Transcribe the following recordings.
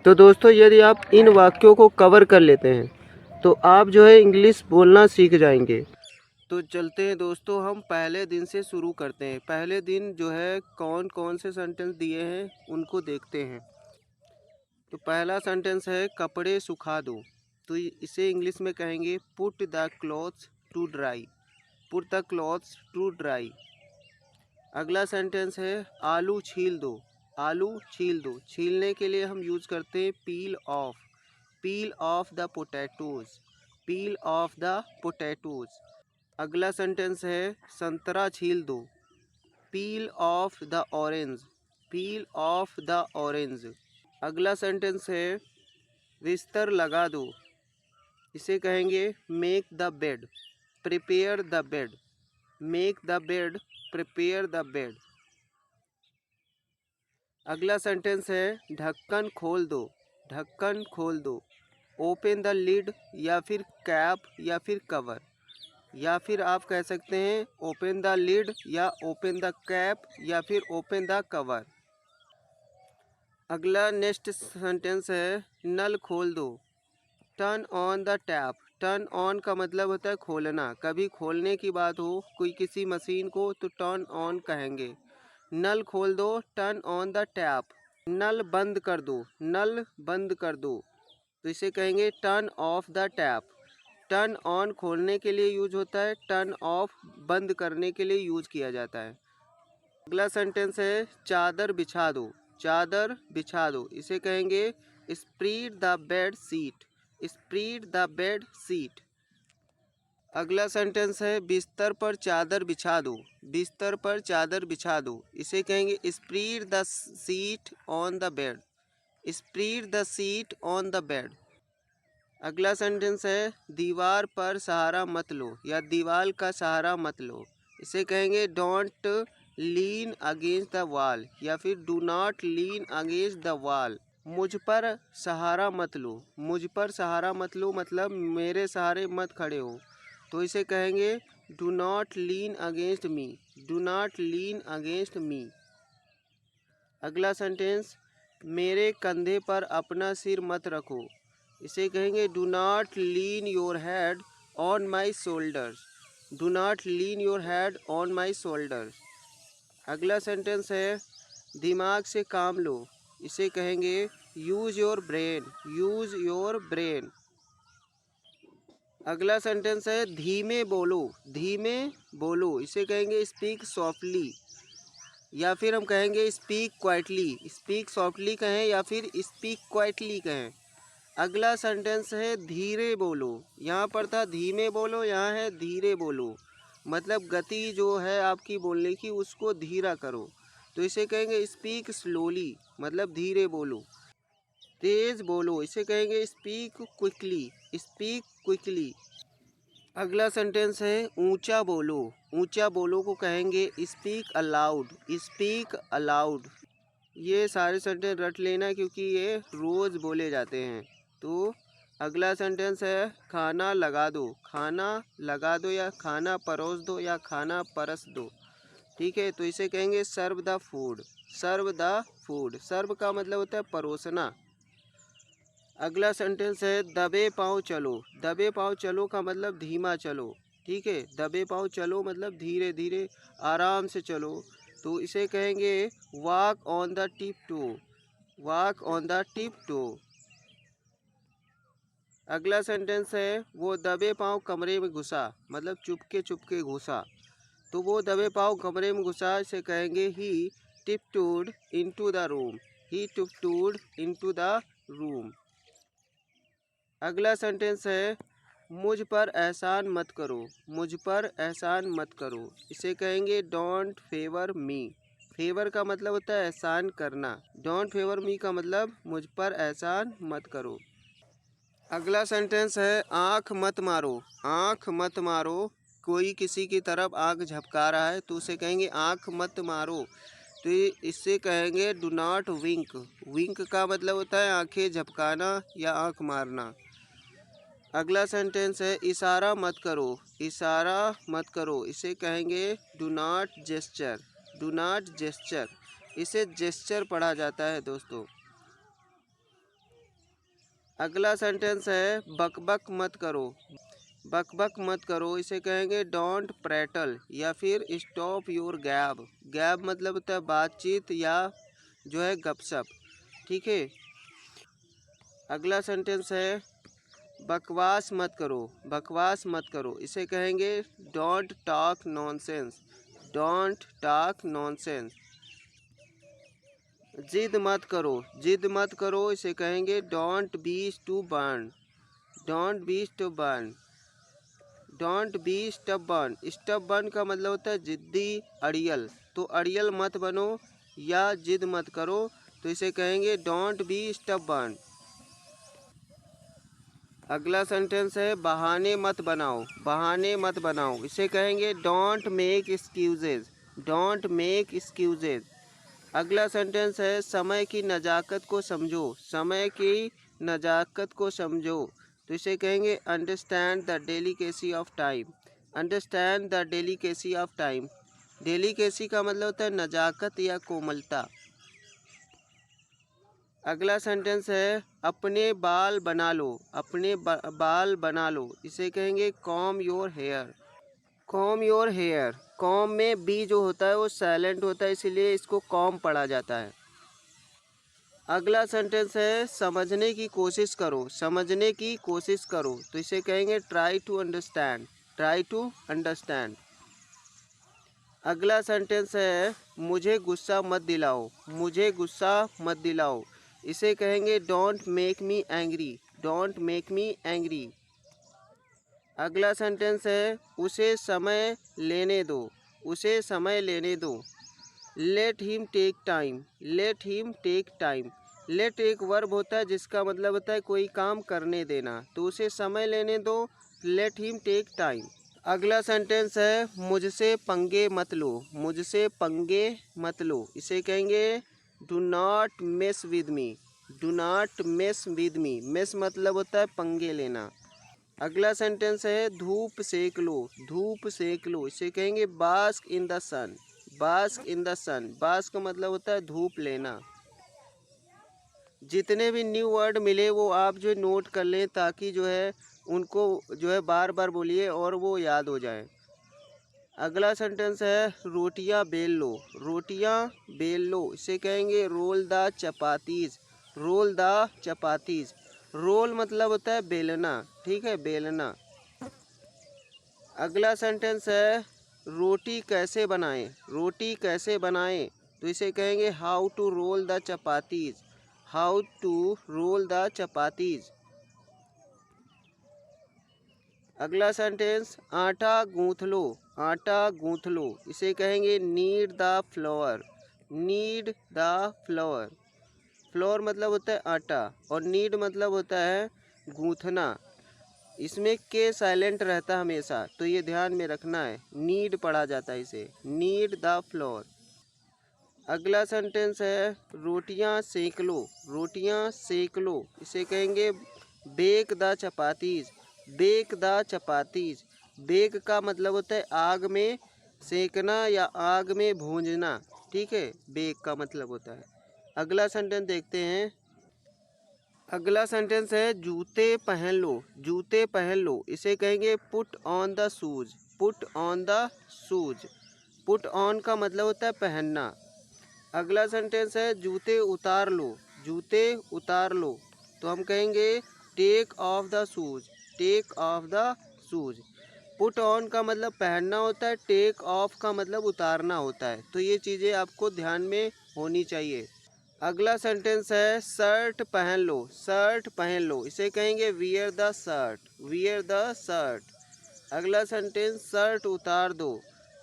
तो दोस्तों यदि आप इन वाक्यों को कवर कर लेते हैं तो आप जो है इंग्लिश बोलना सीख जाएंगे। तो चलते हैं दोस्तों, हम पहले दिन से शुरू करते हैं। पहले दिन जो है कौन कौन से सेंटेंस दिए हैं उनको देखते हैं। तो पहला सेंटेंस है कपड़े सुखा दो। तो इसे इंग्लिश में कहेंगे put the clothes to dry. Put the clothes to dry. अगला सेंटेंस है आलू छील दो। आलू छील दो। छीलने के लिए हम यूज करते हैं पील of. Peel of the potatoes. Peel of the potatoes. अगला सेंटेंस है संतरा छील दो। पील of the orange. Peel of the orange. अगला सेंटेंस है बिस्तर लगा दो। इसे कहेंगे make the bed. Prepare the bed. Make the bed. Prepare the bed. अगला सेंटेंस है ढक्कन खोल दो। ढक्कन खोल दो। ओपन द लिड या फिर कैप या फिर कवर, या फिर आप कह सकते हैं ओपन द लिड या ओपन द कैप या फिर ओपन द कवर। अगला नेक्स्ट सेंटेंस है नल खोल दो। Turn on the tap. Turn on का मतलब होता है खोलना। कभी खोलने की बात हो कोई किसी मशीन को तो टर्न ऑन कहेंगे। नल खोल दो, टर्न ऑन द टैप। नल बंद कर दो। नल बंद कर दो तो इसे कहेंगे turn off the tap. Turn on खोलने के लिए यूज होता है, टर्न ऑफ बंद करने के लिए यूज किया जाता है। अगला सेंटेंस है चादर बिछा दो। चादर बिछा दो। इसे कहेंगे spread the bed sheet. Spread the bed sheet. अगला सेंटेंस है बिस्तर पर चादर बिछा दो। बिस्तर पर चादर बिछा दो। इसे कहेंगे spread the seat on the bed. Spread the seat on the bed. अगला सेंटेंस है दीवार पर सहारा मत लो या दीवार का सहारा मत लो। इसे कहेंगे don't lean against the wall या फिर do not lean against the wall. मुझ पर सहारा मत लो। मुझ पर सहारा मत लो मतलब मेरे सहारे मत खड़े हो। तो इसे कहेंगे do not lean against me. Do not lean against me. अगला सेंटेंस मेरे कंधे पर अपना सिर मत रखो। इसे कहेंगे do not lean your head on my shoulders. Do not lean your head on my shoulders. अगला सेंटेंस है दिमाग से काम लो। इसे कहेंगे use your brain. Use your brain. अगला सेंटेंस है धीमे बोलो। धीमे बोलो। इसे कहेंगे स्पीक सॉफ्टली या फिर हम कहेंगे स्पीक क्वाइटली। स्पीक सॉफ्टली कहें या फिर स्पीक क्वाइटली कहें। अगला सेंटेंस है धीरे बोलो। यहाँ पर था धीमे बोलो, यहाँ है धीरे बोलो। मतलब गति जो है आपकी बोलने की उसको धीरा करो। तो इसे कहेंगे स्पीक स्लोली मतलब धीरे बोलो। तेज बोलो। इसे कहेंगे स्पीक क्विकली। Speak quickly. अगला सेंटेंस है ऊंचा बोलो। ऊंचा बोलो को कहेंगे स्पीक अलाउड। Speak allowed. ये सारे सेंटेंस रट लेना क्योंकि ये रोज़ बोले जाते हैं। तो अगला सेंटेंस है खाना लगा दो। खाना लगा दो या खाना परोस दो या खाना परस दो। ठीक है, तो इसे कहेंगे serve the food. Serve the food. Serve का मतलब होता है परोसना। अगला सेंटेंस है दबे पाँव चलो। दबे पाँव चलो का मतलब धीमा चलो। ठीक है, दबे पाँव चलो मतलब धीरे धीरे आराम से चलो। तो इसे कहेंगे walk on the tiptoe. Walk on the tiptoe. अगला सेंटेंस है वो दबे पाँव कमरे में घुसा मतलब चुपके घुसा। तो वो दबे पाँव कमरे में घुसा। इसे कहेंगे he tiptoed into the room. He tiptoed into the room. अगला सेंटेंस है मुझ पर एहसान मत करो। मुझ पर एहसान मत करो। इसे कहेंगे डोंट फेवर मी। फेवर का मतलब होता है एहसान करना। डोंट फेवर मी का मतलब मुझ पर एहसान मत करो। अगला सेंटेंस है आँख मत मारो। आँख मत मारो। कोई किसी की तरफ आँख झपका रहा है तो उसे कहेंगे आँख मत मारो। तो इससे कहेंगे डू नॉट विंक। विंक का मतलब होता है आँखें झपकाना या आँख मारना। अगला सेंटेंस है इशारा मत करो। इशारा मत करो। इसे कहेंगे do not gesture. Do not gesture. इसे जेस्चर पढ़ा जाता है दोस्तों। अगला सेंटेंस है बकबक मत करो। बकबक मत करो इसे कहेंगे डोंट प्रेटल या फिर स्टॉप योर गैब। गैब मतलब होता है बातचीत या जो है गपशप, ठीक है। अगला सेंटेंस है बकवास मत करो। बकवास मत करो इसे कहेंगे don't talk nonsense. Don't talk nonsense. जिद मत करो। जिद मत करो इसे कहेंगे don't be stubborn. Don't be stubborn. Don't be stubborn. Stubborn का मतलब होता है जिद्दी, अड़ियल। तो अड़ियल मत बनो या जिद मत करो तो इसे कहेंगे डोंट बी स्टबर्न। अगला सेंटेंस है बहाने मत बनाओ। बहाने मत बनाओ इसे कहेंगे don't make excuses. Don't make excuses. अगला सेंटेंस है समय की नज़ाकत को समझो। समय की नज़ाकत को समझो तो इसे कहेंगे understand the delicacy of time. Understand the delicacy of time. Delicacy का मतलब होता है नज़ाकत या कोमलता। अगला सेंटेंस है अपने बाल बना लो। अपने बाल बना लो इसे कहेंगे comb your hair. Comb your hair. Comb में बी जो होता है वो साइलेंट होता है इसीलिए इसको कॉम पढ़ा जाता है। अगला सेंटेंस है समझने की कोशिश करो। समझने की कोशिश करो तो इसे कहेंगे try to understand. Try to understand. अगला सेंटेंस है मुझे गुस्सा मत दिलाओ। मुझे गुस्सा मत दिलाओ इसे कहेंगे don't make me angry. Don't make me angry. अगला सेंटेंस है उसे समय लेने दो। उसे समय लेने दो। Let him take time. Let him take time. Let एक वर्ब होता है जिसका मतलब होता है कोई काम करने देना, तो उसे समय लेने दो। Let him take time. अगला सेंटेंस है मुझसे पंगे मत लो। मुझसे पंगे मत लो इसे कहेंगे do not mess with me. Do not mess with me. Mess मतलब होता है पंगे लेना। अगला सेंटेंस है धूप सेक लो। धूप सेक लो इसे कहेंगे bask in the sun. Bask in the sun. Bask का मतलब होता है धूप लेना। जितने भी न्यू वर्ड मिले वो आप जो नोट कर लें ताकि जो है उनको जो है बार बार बोलिए और वो याद हो जाए। अगला सेंटेंस है रोटियां बेल लो। रोटियां बेल लो इसे कहेंगे roll the chapatis. Roll the chapatis. Roll मतलब होता है बेलना, ठीक है, बेलना। अगला सेंटेंस है रोटी कैसे बनाएं। रोटी कैसे बनाएं तो इसे कहेंगे how to roll the chapatis. How to roll the chapatis. अगला सेंटेंस आटा गूंथ लो। आटा गूंथ लो इसे कहेंगे knead the flour. Knead the flour. Flour मतलब होता है आटा और नीड मतलब होता है गूंथना। इसमें के साइलेंट रहता है हमेशा, तो ये ध्यान में रखना है। नीड पढ़ा जाता है इसे, नीड द फ्लोर। अगला सेंटेंस है रोटियां सेक लो। रोटियां सेक लो इसे कहेंगे bake the chapatis. Bake the chapatis. Bake का मतलब होता है आग में सेकना या आग में भूंजना, ठीक है, बेक का मतलब होता है। अगला सेंटेंस देखते हैं। अगला सेंटेंस है जूते पहन लो। जूते पहन लो इसे कहेंगे put on the shoes. Put on the shoes. Put on का मतलब होता है पहनना। अगला सेंटेंस है जूते उतार लो। जूते उतार लो तो हम कहेंगे take off the shoes. Take off the shoes. Put on का मतलब पहनना होता है, टेक ऑफ का मतलब उतारना होता है, तो ये चीज़ें आपको ध्यान में होनी चाहिए। अगला सेंटेंस है शर्ट पहन लो। शर्ट पहन लो इसे कहेंगे wear the shirt. Wear the shirt. अगला सेंटेंस शर्ट उतार दो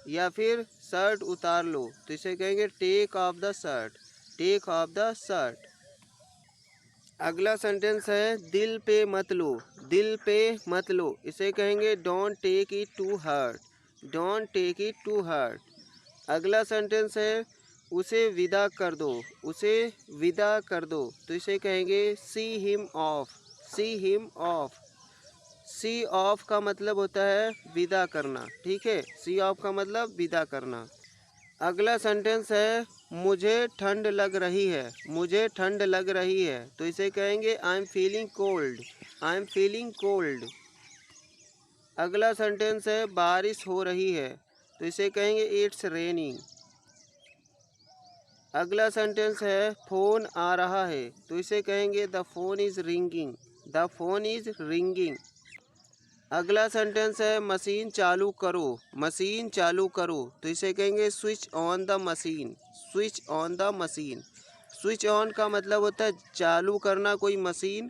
या फिर शर्ट उतार लो तो इसे कहेंगे take off the shirt. Take off the shirt. अगला सेंटेंस है दिल पे मत लो। दिल पे मत लो इसे कहेंगे don't take it to heart. Don't take it to heart. अगला सेंटेंस है उसे विदा कर दो। उसे विदा कर दो तो इसे कहेंगे see him off. See him off. See off का मतलब होता है विदा करना, ठीक है, सी ऑफ का मतलब विदा करना। अगला सेंटेंस है मुझे ठंड लग रही है, मुझे ठंड लग रही है, तो इसे कहेंगे I am feeling cold, I am feeling cold. अगला सेंटेंस है बारिश हो रही है, तो इसे कहेंगे इट्स रेनिंग। अगला सेंटेंस है फ़ोन आ रहा है, तो इसे कहेंगे the phone is ringing, the phone is ringing. अगला सेंटेंस है मशीन चालू करो, मशीन चालू करो, तो इसे कहेंगे switch on the machine, switch on the machine. Switch on का मतलब होता है चालू करना कोई मशीन।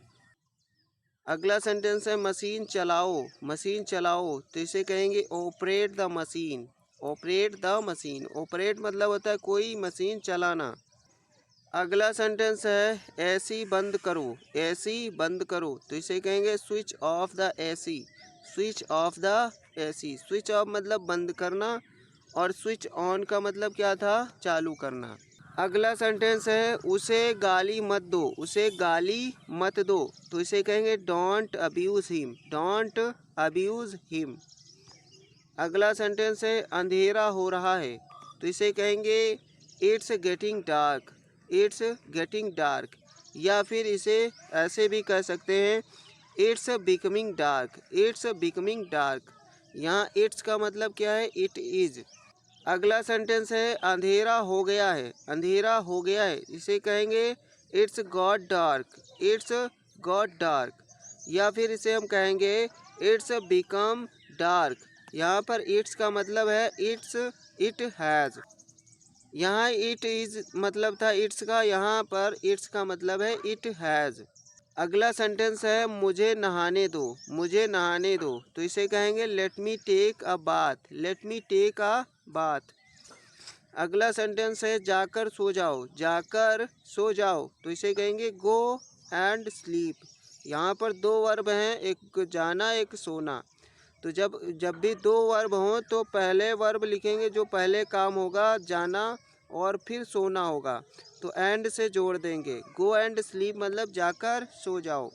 अगला सेंटेंस है मशीन चलाओ, मशीन चलाओ, तो इसे कहेंगे operate the machine, operate the machine. Operate मतलब होता है कोई मशीन चलाना। अगला सेंटेंस है एसी बंद करो, एसी बंद करो, तो इसे कहेंगे switch off the AC, switch off the AC. Switch off मतलब बंद करना और स्विच ऑन का मतलब क्या था, चालू करना। अगला सेंटेंस है उसे गाली मत दो, उसे गाली मत दो, तो इसे कहेंगे don't abuse him, don't abuse him. अगला सेंटेंस है अंधेरा हो रहा है, तो इसे कहेंगे it's getting dark, it's getting dark. या फिर इसे ऐसे भी कह सकते हैं it's becoming dark, it's becoming dark. यहाँ इट्स का मतलब क्या है, इट इज़। अगला सेंटेंस है अंधेरा हो गया है, अंधेरा हो गया है, इसे कहेंगे it's got dark, it's got dark. या फिर इसे हम कहेंगे इट्स बिकम डार्क। यहाँ पर इट्स का मतलब है इट्स, इट हैज़। यहाँ इट इज़ मतलब था इट्स का, यहाँ पर इट्स का मतलब है इट हैज़। अगला सेंटेंस है मुझे नहाने दो, मुझे नहाने दो, तो इसे कहेंगे let me take a bath, let me take a bath. अगला सेंटेंस है जाकर सो जाओ, जाकर सो जाओ, तो इसे कहेंगे गो एंड स्लीप। यहाँ पर दो वर्ब हैं, एक जाना एक सोना। तो जब जब भी दो वर्ब हों तो पहले वर्ब लिखेंगे जो पहले काम होगा जाना, और फिर सोना होगा, तो एंड से जोड़ देंगे। गो एंड स्लीप मतलब जाकर सो जाओ।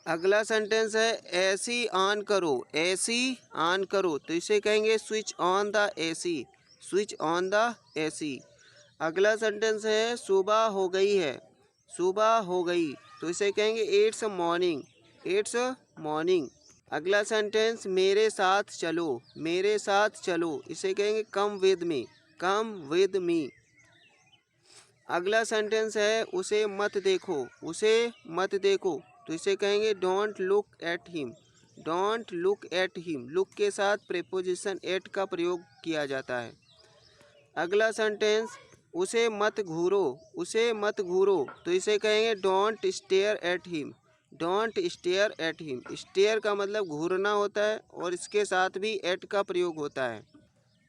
अगला सेंटेंस है एसी ऑन करो, एसी ऑन करो, तो इसे कहेंगे switch on the AC, switch on the AC. अगला सेंटेंस है सुबह हो गई है, सुबह हो गई, तो इसे कहेंगे इट्स मॉर्निंग, इट्स मॉर्निंग। अगला सेंटेंस मेरे साथ चलो, मेरे साथ चलो, इसे कहेंगे come with me, come with me. अगला सेंटेंस है उसे मत देखो, उसे मत देखो, तो इसे कहेंगे don't look at him, don't look at him. Look के साथ प्रेपोजिशन एट का प्रयोग किया जाता है। अगला सेंटेंस उसे मत घूरो, उसे मत घूरो, तो इसे कहेंगे don't stare at him, don't stare at him. Stare का मतलब घूरना होता है और इसके साथ भी एट का प्रयोग होता है।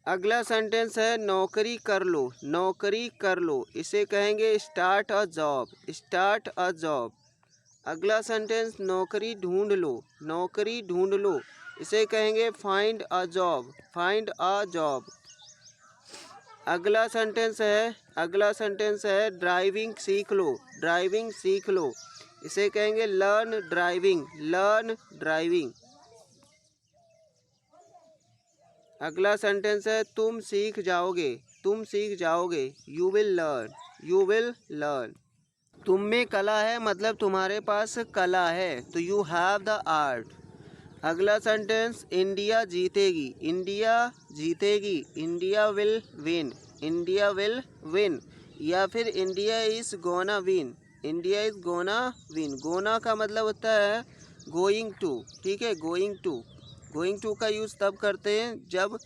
अगला सेंटेंस है नौकरी कर लो, नौकरी कर लो, इसे कहेंगे start a job, start a job. अगला सेंटेंस नौकरी ढूंढ लो, नौकरी ढूंढ लो, इसे कहेंगे find a job, find a job. अगला सेंटेंस है ड्राइविंग सीख लो, ड्राइविंग सीख लो, इसे कहेंगे लर्न ड्राइविंग, लर्न ड्राइविंग। अगला सेंटेंस है तुम सीख जाओगे, तुम सीख जाओगे, you will learn, you will learn. तुम में कला है मतलब तुम्हारे पास कला है, तो यू हैव द आर्ट। अगला सेंटेंस इंडिया जीतेगी, इंडिया जीतेगी, India will win, India will win. या फिर India is gonna win, India is gonna win. Gonna का मतलब होता है गोइंग टू, ठीक है, गोइंग टू। गोइंग टू का यूज़ तब करते हैं जब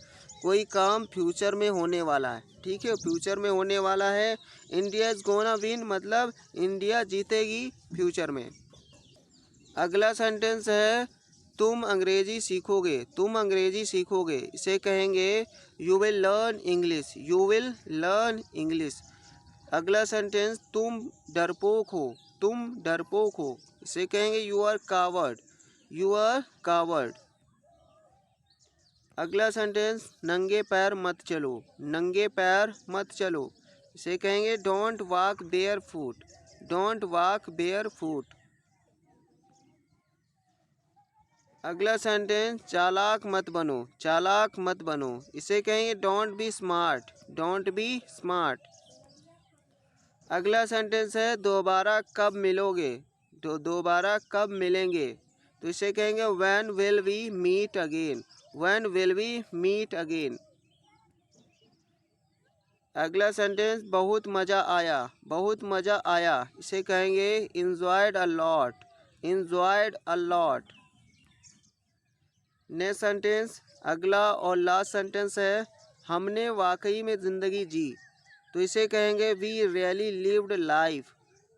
कोई काम फ्यूचर में होने वाला है, ठीक है, फ्यूचर में होने वाला है। इंडिया इज़ गोना विन मतलब इंडिया जीतेगी फ्यूचर में। अगला सेंटेंस है तुम अंग्रेजी सीखोगे, तुम अंग्रेजी सीखोगे, इसे कहेंगे you will learn English, you will learn English. अगला सेंटेंस तुम डरपोक हो, तुम डरपोक हो, इसे कहेंगे you are coward, you are coward. अगला सेंटेंस नंगे पैर मत चलो, नंगे पैर मत चलो, इसे कहेंगे don't walk bear foot, don't walk bear foot. अगला सेंटेंस चालाक मत बनो, चालाक मत बनो, इसे कहेंगे don't B smart, don't be smart. अगला सेंटेंस है दोबारा कब मिलोगे, तो दोबारा कब मिलेंगे, तो इसे कहेंगे when will we meet again, when will we meet again. अगला सेंटेंस बहुत मज़ा आया, बहुत मज़ा आया, इसे कहेंगे enjoyed a lot, enjoyed a lot. Next sentence अगला और लास्ट सेंटेंस है हमने वाकई में ज़िंदगी जी, तो इसे कहेंगे we really lived life,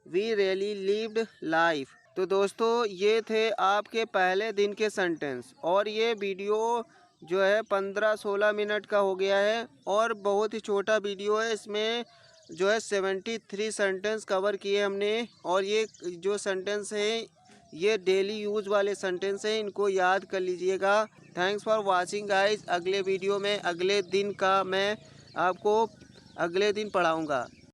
we really lived life. तो दोस्तों ये थे आपके पहले दिन के सेंटेंस, और ये वीडियो जो है 15-16 मिनट का हो गया है और बहुत ही छोटा वीडियो है। इसमें जो है 73 सेंटेंस कवर किए हमने, और ये जो सेंटेंस है ये डेली यूज़ वाले सेंटेंस हैं, इनको याद कर लीजिएगा। Thanks for watching guys. अगले वीडियो में अगले दिन का मैं आपको अगले दिन पढ़ाऊँगा।